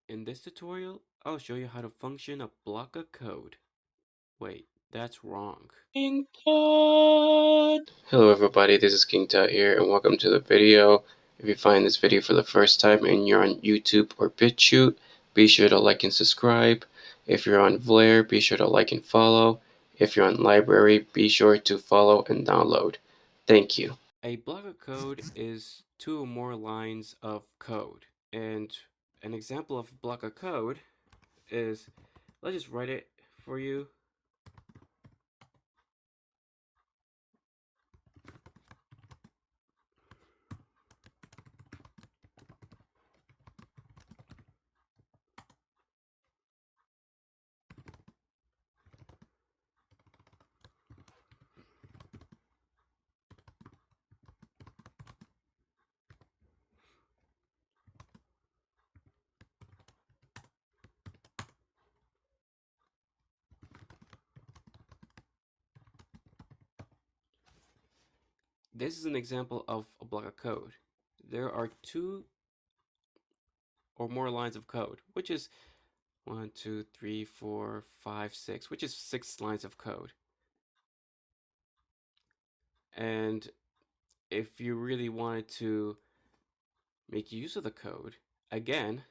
In this tutorial, I'll show you how to function a block of code. Wait, that's wrong. King Tut! Hello everybody, this is King Tut here and welcome to the video. If you find this video for the first time and you're on YouTube or BitChute, be sure to like and subscribe. If you're on Vlare, be sure to like and follow. If you're on Library, be sure to follow and download. Thank you. A block of code is two or more lines of code. And an example of a block of code is, let's just write it for you. This is an example of a block of code. There are two or more lines of code, which is 1, 2, 3, 4, 5, 6, which is 6 lines of code. And if you really wanted to make use of the code, again,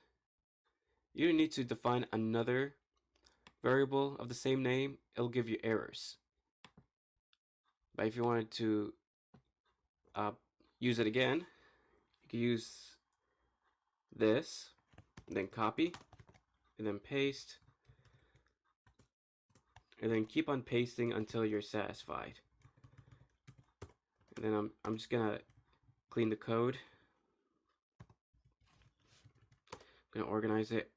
you need to define another variable of the same name. It'll give you errors. But if you wanted to use it again, you can use this, and then copy, and then paste, and then keep on pasting until you're satisfied. And then I'm just gonna clean the code. I'm gonna organize it.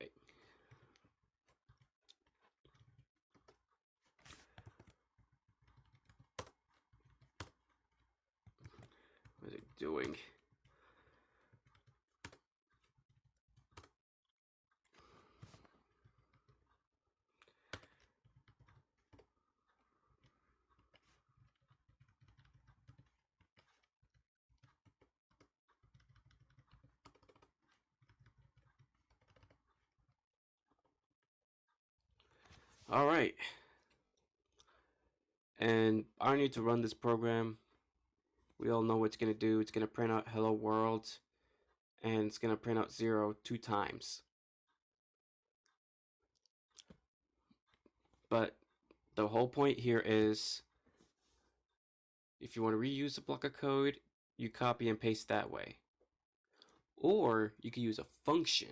What is it doing? All right. And I need to run this program. We all know what it's gonna do. It's gonna print out hello world, and it's gonna print out 0 2 times. But the whole point here is, if you want to reuse a block of code, you copy and paste that way. Or you can use a function.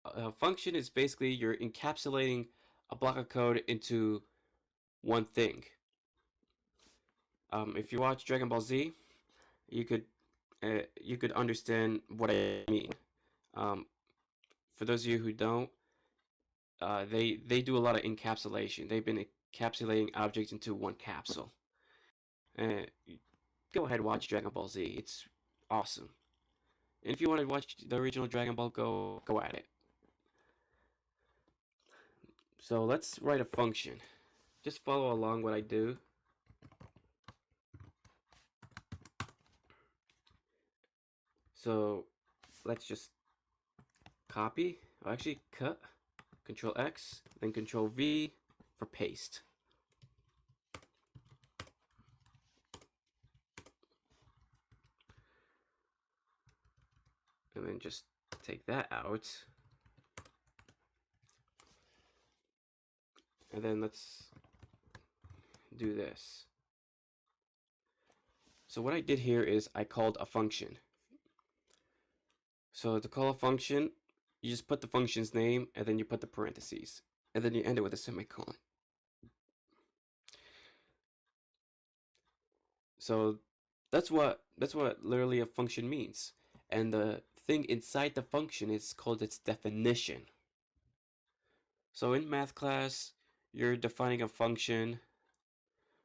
A function is basically you're encapsulating a block of code into one thing. If you watch Dragon Ball Z, you could understand what I mean. For those of you who don't, they do a lot of encapsulation. They've been encapsulating objects into one capsule. Go ahead and watch Dragon Ball Z. It's awesome. And if you want to watch the original Dragon Ball, go at it. So let's write a function. Just follow along what I do. So let's just copy, actually cut, Control X, then Control V for paste. And then just take that out. And then let's do this. So what I did here is I called a function. So to call a function, you just put the function's name and then you put the parentheses. And then you end it with a semicolon. So that's what literally a function means. And the thing inside the function is called its definition. So in math class, you're defining a function,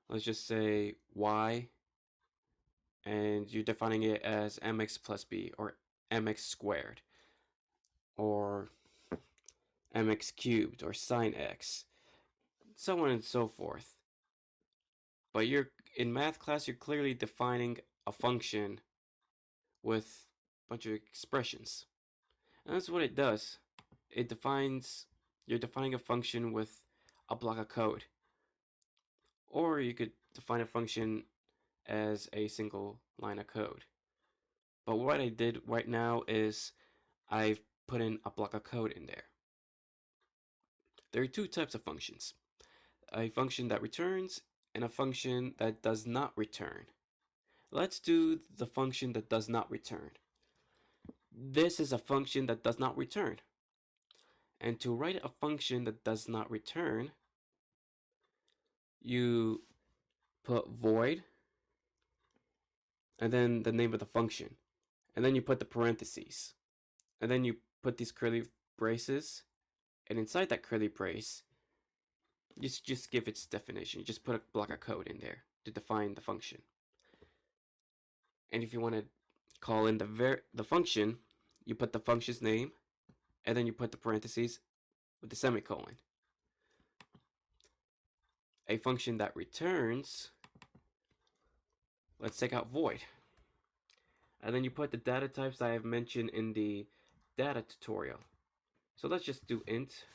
let's just say y, and you're defining it as mx plus b, or mx squared, or mx cubed, or sine x, so on and so forth. But in math class, you're clearly defining a function with a bunch of expressions. And that's what it does. It defines, you're defining a function with a block of code. Or you could define a function as a single line of code. But what I did right now is I've put in a block of code in there. There are two types of functions. A function that returns and a function that does not return. Let's do the function that does not return. This is a function that does not return. And to write a function that does not return, you put void and then the name of the function. And then you put the parentheses. And then you put these curly braces. And inside that curly brace, you just give its definition. You just put a block of code in there to define the function. And if you want to call in the function, you put the function's name, and then you put the parentheses with the semicolon. A function that returns, let's take out void. And then you put the data types that I have mentioned in the data tutorial. So let's just do int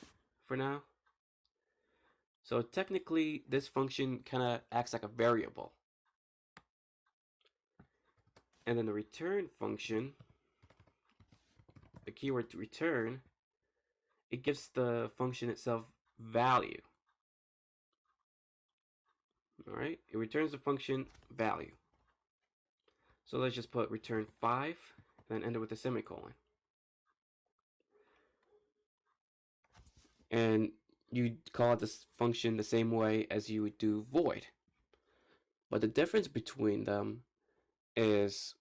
for now. So technically, this function kind of acts like a variable. And then the return function, the keyword to return, it gives the function itself value. Alright, it returns the function value. So let's just put return 5 and then end it with a semicolon. And you call this function the same way as you would do void. But the difference between them is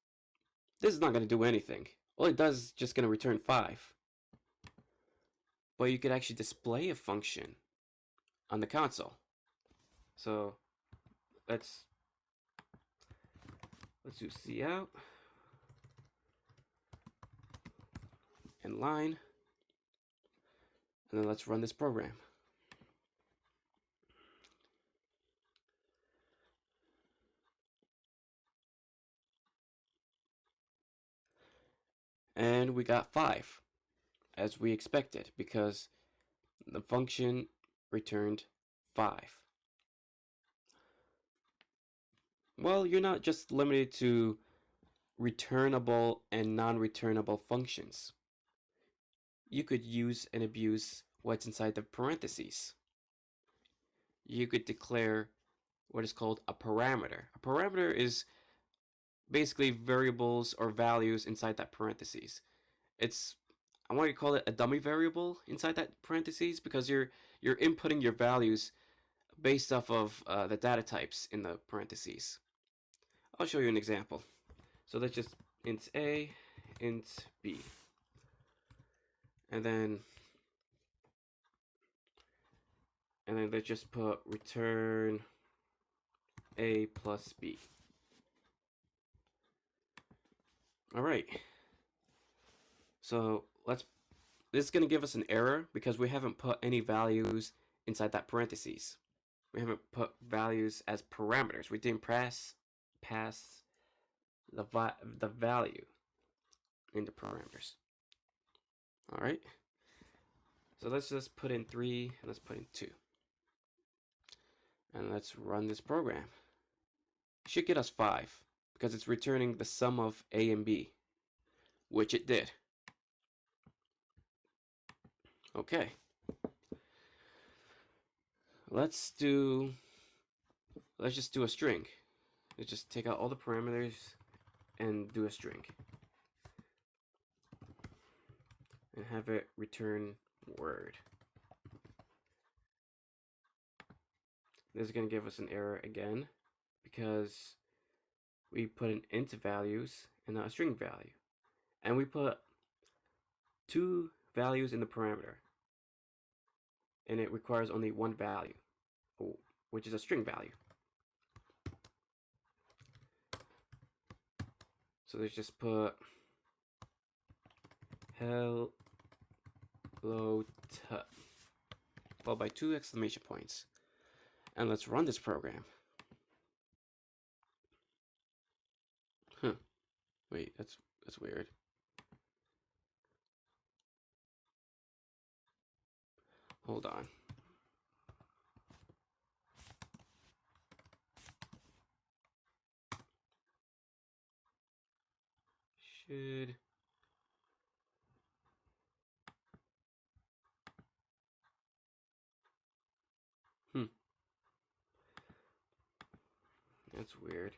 this is not going to do anything. All it does is just going to return 5. But you could actually display a function on the console. So let's do cout and line, and then let's run this program. And we got 5, as we expected, because the function returned 5. Well, you're not just limited to returnable and non-returnable functions. You could use and abuse what's inside the parentheses. You could declare what is called a parameter. A parameter is basically variables or values inside that parentheses. I want to call it a dummy variable inside that parentheses because you're inputting your values based off of the data types in the parentheses. I'll show you an example. So let's just int a, int b, and then let's just put return a plus b. All right. So this is going to give us an error because we haven't put any values inside that parentheses. We haven't put values as parameters. We didn't pass the value into parameters. All right. So let's just put in 3 and let's put in 2. And let's run this program. It should get us 5 because it's returning the sum of a and b, which it did. Okay. Let's just do a string. Let's just take out all the parameters and do a string. And have it return word. This is going to give us an error again because we put in int values and not a string value. And we put 2 values in the parameter. And it requires only 1 value, which is a string value. So let's just put hello tut followed by 2 exclamation points. And let's run this program. Wait, that's weird. Hold on. Should... That's weird.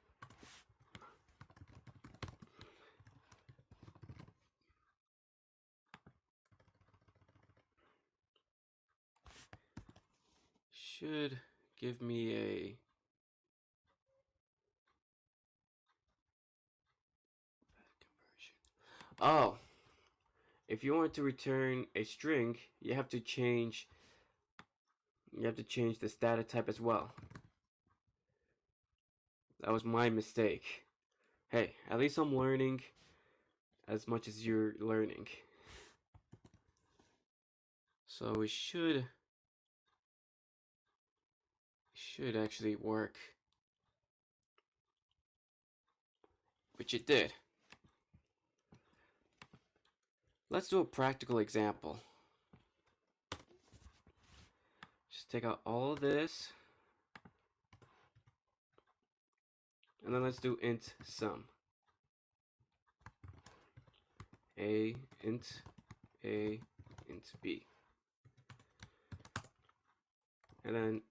Should give me a... Oh, if you want to return a string, you have to change this data type as well. That was my mistake. Hey, at least I'm learning as much as you're learning. So it should actually work. Which it did. Let's do a practical example. Just take out all of this. And then let's do int sum. A int B. And then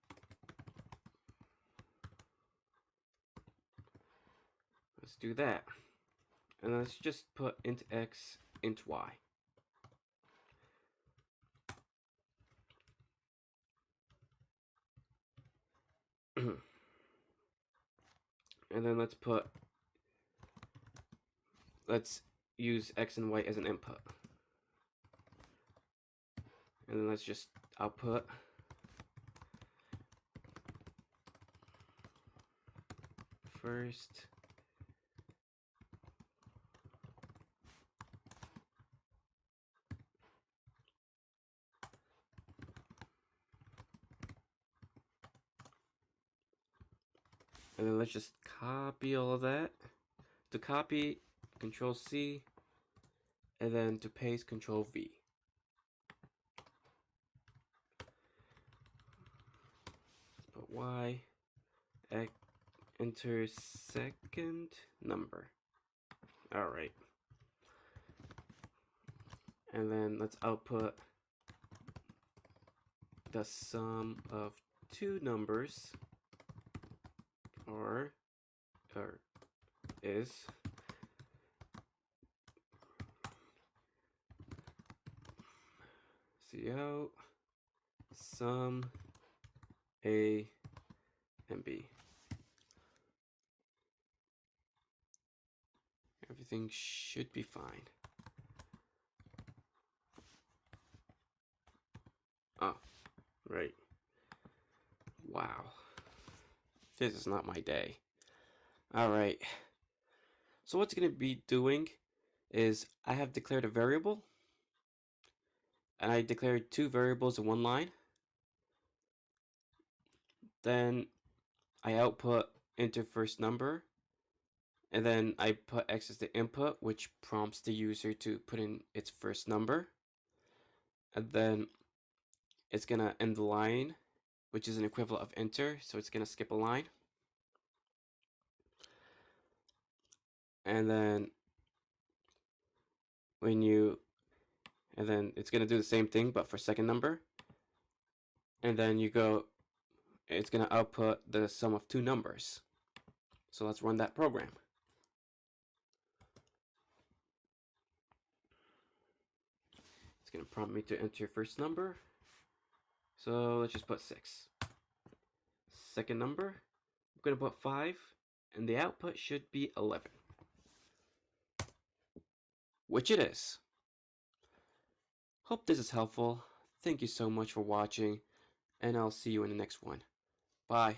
let's do that. And let's just put int x, int y. And then let's use x and y as an input. And then let's just output first and then let's just copy all of that. To copy, Control C, and then to paste, Control V. Let's put Y, X, enter second number. Alright. And then let's output the sum of two numbers, or is CO sum A and B. Everything should be fine. Oh, right. Wow. This is not my day. Alright. So what's going to be doing is I have declared a variable. And I declared two variables in one line. Then I output enter first number. And then I put x as the input, which prompts the user to put in its first number. And then it's going to end the line, which is an equivalent of enter. So it's going to skip a line. And then it's going to do the same thing, but for second number. And then it's going to output the sum of two numbers. So let's run that program. It's going to prompt me to enter first number. So let's just put 6. Second number, I'm going to put 5. And the output should be 11. Which it is. Hope this is helpful. Thank you so much for watching. And I'll see you in the next one. Bye.